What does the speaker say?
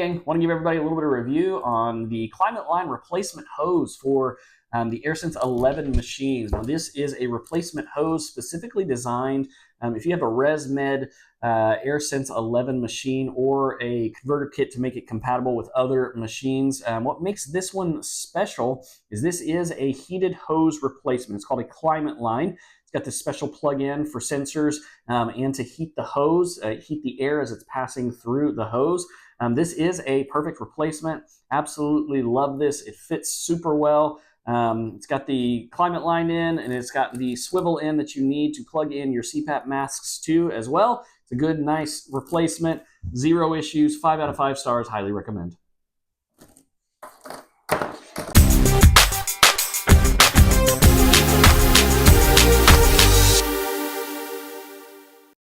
gang, want to give everybody a little bit of review on the climate line replacement hose for the AirSense 11 machines. Now this is a replacement hose specifically designed if you have a ResMed AirSense 11 machine or a converter kit to make it compatible with other machines. What makes this one special is this is a heated hose replacement. It's called a climate line. It's got this special plug-in for sensors and to heat the hose, heat the air as it's passing through the hose. This is a perfect replacement. Absolutely love this. It fits super well. It's got the climate line in, and it's got the swivel in that you need to plug in your CPAP masks to as well. It's a good, nice replacement. 0 issues, 5 out of 5 stars, highly recommend.